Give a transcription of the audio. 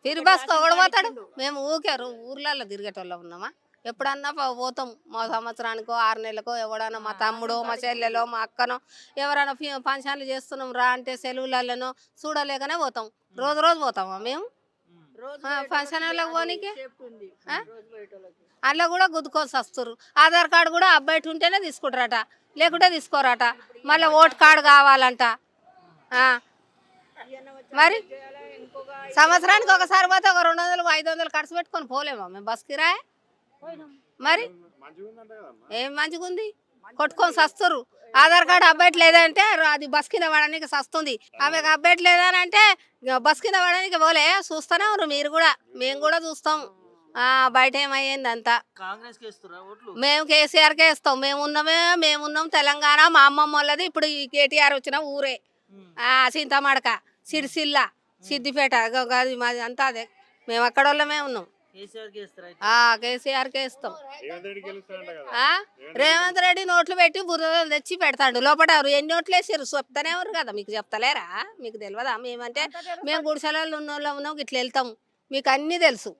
ఫిరి బస్కు ఎవడు పోతాడు? మేము ఊకే ఊర్లలో తిరిగేటోళ్ళం ఉన్నామా? ఎప్పుడన్నా పోతాం మా సంవత్సరానికో 6 నెలలకో ఎవడన్నా మా తమ్ముడో మా చెల్లెలో మా అక్కనో ఎవరైనా ఫంక్షన్లు చేస్తున్నాం రా అంటే సెలవులలోనో చూడలేకనే పోతాం. రోజు రోజు పోతామా మేము ఫంక్షన్లకు పోనీకి? అందులో కూడా గుద్దుకొని వస్తారు. ఆధార్ కార్డు కూడా అబ్బాయి ఉంటేనే తీసుకుంటారట, లేకుంటే తీసుకోరట. మళ్ళీ ఓటు కార్డు కావాలంట. మరి సంవత్సరానికి ఒకసారి పోతే ఒక 200 500 ఖర్చు పెట్టుకొని పోలేమా మేము బస్ కిరాయి? మరి ఏం మంచిగా ఉంది? కొట్టుకొని సస్తారు. ఆధార్ కార్డు అప్డేట్ లేదంటే అది బస్ కింద పడడానికి సస్తుంది. ఆమెకు అప్డేట్ లేదనంటే బస్ కింద పడడానికి పోలే. చూస్తూనే ఉన్నారు మీరు కూడా, మేము కూడా చూస్తాం. బయట ఏమయ్యింది అంతా. మేము కేసీఆర్కే ఇస్తాం. మేమున్నాం తెలంగాణ. మా అమ్మమ్మ వాళ్ళది ఇప్పుడు ఈ కేటీఆర్ వచ్చిన ఊరే చింతమడక, సిరిసిల్ల, సిద్దిపేట, అది మాది అంతా అదే. మేము అక్కడ వాళ్ళమే ఉన్నాం. కేసీఆర్కే ఇస్తాం. రేవంత్ రెడ్డి నోట్లు పెట్టి బురదలు తెచ్చి పెడతాడు. లోపల ఎన్ని నోట్లు వేసారు చెప్తానే ఎవరు కదా, మీకు చెప్తలేరా? మీకు తెలియదా? మేమంటే మేము గుడిసెలలో ఉన్న వాళ్ళం ఉన్నాం, ఇట్లా వెళ్తాం. మీకు అన్నీ తెలుసు.